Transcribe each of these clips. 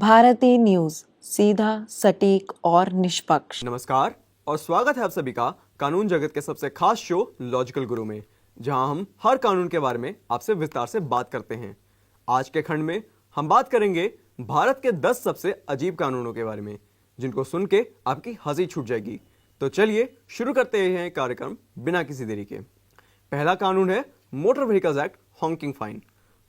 Bharti news, सीधा, सटीक और निष्पक्ष। नमस्कार और स्वागत है आप सभी का कानून जगत के सबसे खास शो लॉजिकल गुरु में, जहां हम हर कानून के बारे में आपसे विस्तार से बात करते हैं। आज के खंड में हम बात करेंगे भारत के 10 सबसे अजीब कानूनों के बारे में, जिनको सुन के आपकी हंसी छूट जाएगी। तो चलिए शुरू करते हैं कार्यक्रम बिना किसी देरी के। पहला कानून है motor vehicles act Hawking fine.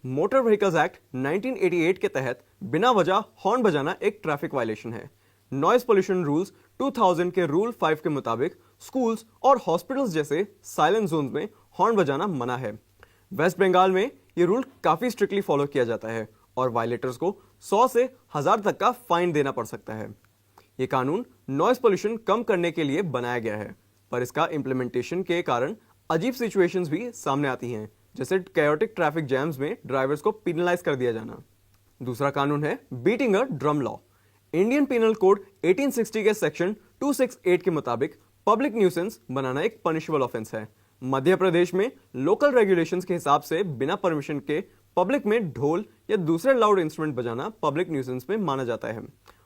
Motor vehicles act 1988 के तहत बिना वजह हॉर्न बजाना एक ट्रैफिक वायलेशन है। नॉइज पोल्यूशन रूल्स 2000 के रूल 5 के मुताबिक स्कूल्स और हॉस्पिटल्स जैसे साइलेंट जोन में हॉर्न बजाना मना है। वेस्ट बंगाल में यह रूल काफी स्ट्रिक्टली फॉलो किया जाता है और वायलेटर्स को 100 से 1000 तक का फाइन देना पड़ सकता है। यह कानून नॉइज पोल्यूशन कम करने के लिए बनाया गया है, पर इसका इंप्लीमेंटेशन के कारण अजीब सिचुएशंस भी सामने आती हैं, जैसे कैओटिक ट्रैफिक जैम्स में ड्राइवर्स को पिनलाइज कर दिया जाना। दूसरा कानून है beating a drum law. Indian penal code 1860 के सेक्शन 268 के मुताबिक पब्लिक न्यूसेंस बनाना एक पनिशेबल ऑफेंस है। मध्य प्रदेश में लोकल रेगुलेशंस के हिसाब से बिना परमिशन के पब्लिक में ढोल या दूसरे लाउड इंस्ट्रूमेंट बजाना पब्लिक न्यूसेंस में माना जाता है।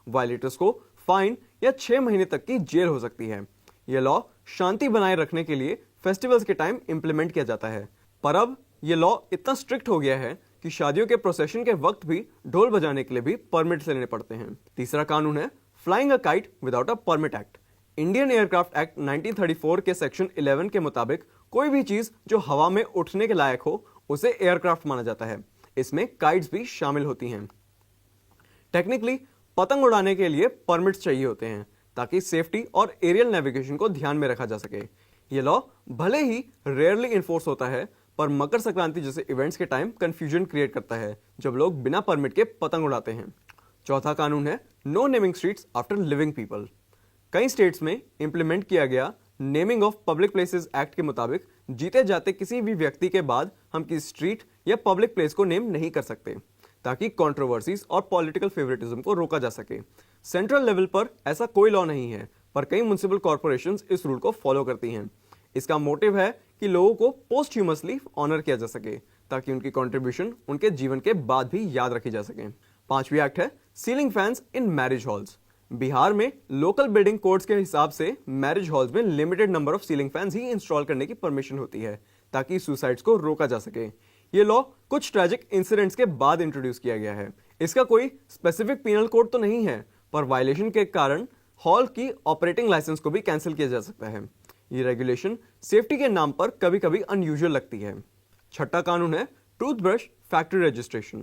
वायलेटर्स को फाइन या 6 महीने तक की जेल हो सकती है। यह लॉ शांति बनाए रखने के लिए फेस्टिवल्स के टाइम इंप्लीमेंट किया जाता है, पर अब यह लॉ इतना स्ट्रिक्ट हो गया है कि शादियों के प्रोसेशन के वक्त भी ढोल बजाने के लिए भी परमिट्स लेने पड़ते हैं। तीसरा कानून है flying a kite without a permit act. Indian aircraft act 1934 के सेक्शन 11 के मुताबिक कोई भी चीज जो हवा में उठने के लायक हो उसे एयरक्राफ्ट माना जाता है। इसमें काइट्स भी शामिल होती हैं। टेक्निकली पतंग उड़ाने के लिए परमिट्स चाहिए होते हैं ताकि सेफ्टी और एरियल नेविगेशन को ध्यान में रखा जा सके। यह लॉ भले ही रेयरली इन्फोर्स होता है, पर मकर संक्रांति जैसे इवेंट्स के टाइम कंफ्यूजन क्रिएट करता है जब लोग बिना परमिट के पतंग उड़ाते हैं। चौथा कानून है no naming streets after living people. कई स्टेट्स में इंप्लीमेंट किया गया naming of public places act के मुताबिक जीते जाते किसी भी व्यक्ति के बाद हम किसी स्ट्रीट या पब्लिक प्लेस को नेम नहीं कर सकते, ताकि कंट्रोवर्सीज और पॉलिटिकल फेवरेटिज्म को रोका जा सके। सेंट्रल लेवल पर ऐसा कोई लॉ नहीं है, पर कई म्युनिसिपल कॉर्पोरेशंस इस रूल को फॉलो करती हैं। इसका मोटिव है कि लोगों को पोस्टह्यूमसली ऑनर किया जा सके, ताकि उनकी कंट्रीब्यूशन उनके जीवन के बाद भी याद रखी जा सके। पांचवी एक्ट है ceiling fans in marriage halls. Bihar में लोकल बिल्डिंग कोड्स के हिसाब से मैरिज हॉल्स में limited number of ceiling fans he install करने की परमिशन होती है, ताकि सुसाइड्स को रोका जा सके। ये लॉ कुछ ट्रैजिक इंसिडेंट्स के बाद इंट्रोड्यूस किया गया है। इसका कोई स्पेसिफिक पीनल कोड तो नहीं है, पर वायलेशन के कारण हॉल की ऑपरेटिंग लाइसेंस को भी कैंसिल किया जा सकता है। ये रेगुलेशन सेफ्टी के नाम पर कभी कभी अनयूजुअल लगती है। छठा कानून है toothbrush factory registration.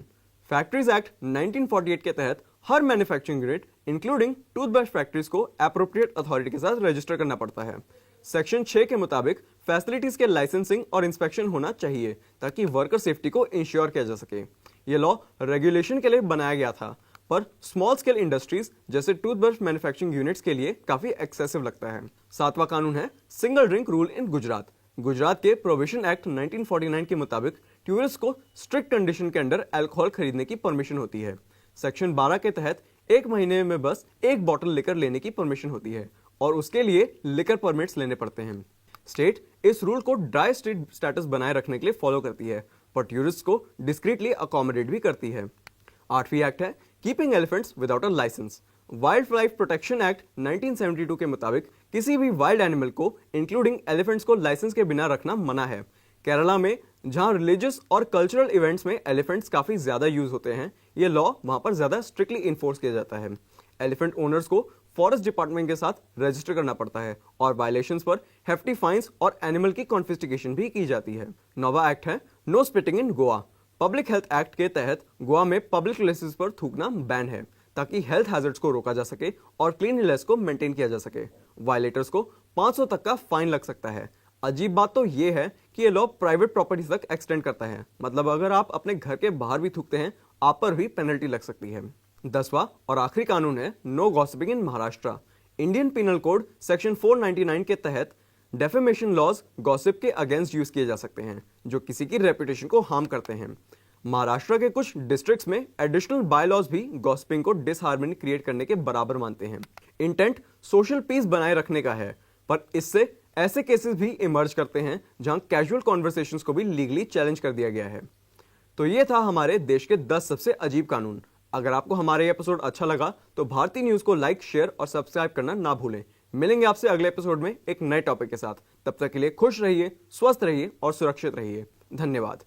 Factories act 1948 के तहत हर manufacturing unit including toothbrush factories को एप्रोप्रिएट अथॉरिटी के साथ रजिस्टर करना पड़ता है। सेक्शन 6 के मुताबिक फैसिलिटीज के लाइसेंसिंग और इंस्पेक्शन होना चाहिए, ताकि वर्कर सेफ्टी को इंश्योर किया जा सके। यह लॉ रेगुलेशन के लिए बनाया गया था, पर स्मॉल स्केल इंडस्ट्रीज जैसे टूथब्रश मैन्युफैक्चरिंग यूनिट्स के लिए काफी एक्सेसिव लगता है। सातवां कानून है single drink rule in Gujarat. Gujarat के प्रोहिबिशन एक्ट 1949 के मुताबिक टूरिस्ट को स्ट्रिक्ट कंडीशन के अंडर अल्कोहल खरीदने की परमिशन होती है। सेक्शन 12 के तहत 1 महीने में बस 1 बॉटल लिकर लेने की परमिशन होती है और उसके लिए लिकर परमिट्स लेने पड़ते हैं। स्टेट इस रूल को ड्राई स्टेट स्टेटस बनाए रखने के लिए फॉलो करती है, पर टूरिस्ट को डिस्क्रीटली अकोमोडेट भी करती है। आठवीं एक्ट है keeping elephants without a licence. Wild life protection act 1972 के मुताबिक किसी भी वाइल्ड एनिमल को इंक्लूडिंग एलिफेंट्स को लाइसेंस के बिना रखना मना है। केरला में जहां रिलीजियस और कल्चरल इवेंट्स में एलिफेंट्स काफी ज्यादा यूज होते हैं, यह लॉ वहां पर ज्यादा स्ट्रिक्टली इन्फोर्स किया जाता है। एलिफेंट ओनर्स को फॉरेस्ट डिपार्टमेंट के साथ रजिस्टर करना पड़ता है और वायलेशंस पर हेफ्टी फाइन्स और एनिमल की कॉन्फिस्टिकेशन भी की जाती है। नौवां एक्ट है नो स्पिटिंग इन गोवा। पब्लिक हेल्थ एक्ट के तहत गोवा में पब्लिक प्लेसेस पर थूकना बैन है, ताकि हेल्थ हैजर्ड्स को रोका जा सके और क्लीनलीनेस को मेंटेन किया जा सके। वायलेटर्स को 500 तक का फाइन लग सकता है। अजीब बात तो यह है कि यह लॉ प्राइवेट प्रॉपर्टी तक एक्सटेंड करता है, मतलब अगर आप अपने घर के बाहर भी थूकते हैं, आप पर भी पेनल्टी लग सकती है। 10वां और आखिरी कानून है no gossiping in Maharashtra. Indian penal code section 499 के तहत डेफेमेशन लॉज गॉसिप के अगेंस्ट यूज किए जा सकते हैं, जो किसी की रेपुटेशन को हार्म करते हैं। महाराष्ट्र के कुछ डिस्ट्रिक्ट्स में एडिशनल बायलॉज भी गॉसिपिंग को डिसहार्मनी क्रिएट करने के बराबर मानते हैं। इंटेंट सोशल पीस बनाए रखने का है, पर इससे ऐसे केसेस भी इमर्ज करते हैं जहां कैजुअल कॉन्वर्सेशंस को भी लीगली चैलेंज कर दिया गया है। तो ये था हमारे देश के 10 सबसे अजीब कानून। अगर आपको हमारा ये एपिसोड अच्छा लगा तो भारतीय न्यूज़ को लाइक, शेयर और सब्सक्राइब करना ना भूलें। मिलेंगे आपसे अगले एपिसोड में एक नए टॉपिक के साथ। तब तक के लिए खुश रहिए, स्वस्थ रहिए और सुरक्षित रहिए। धन्यवाद।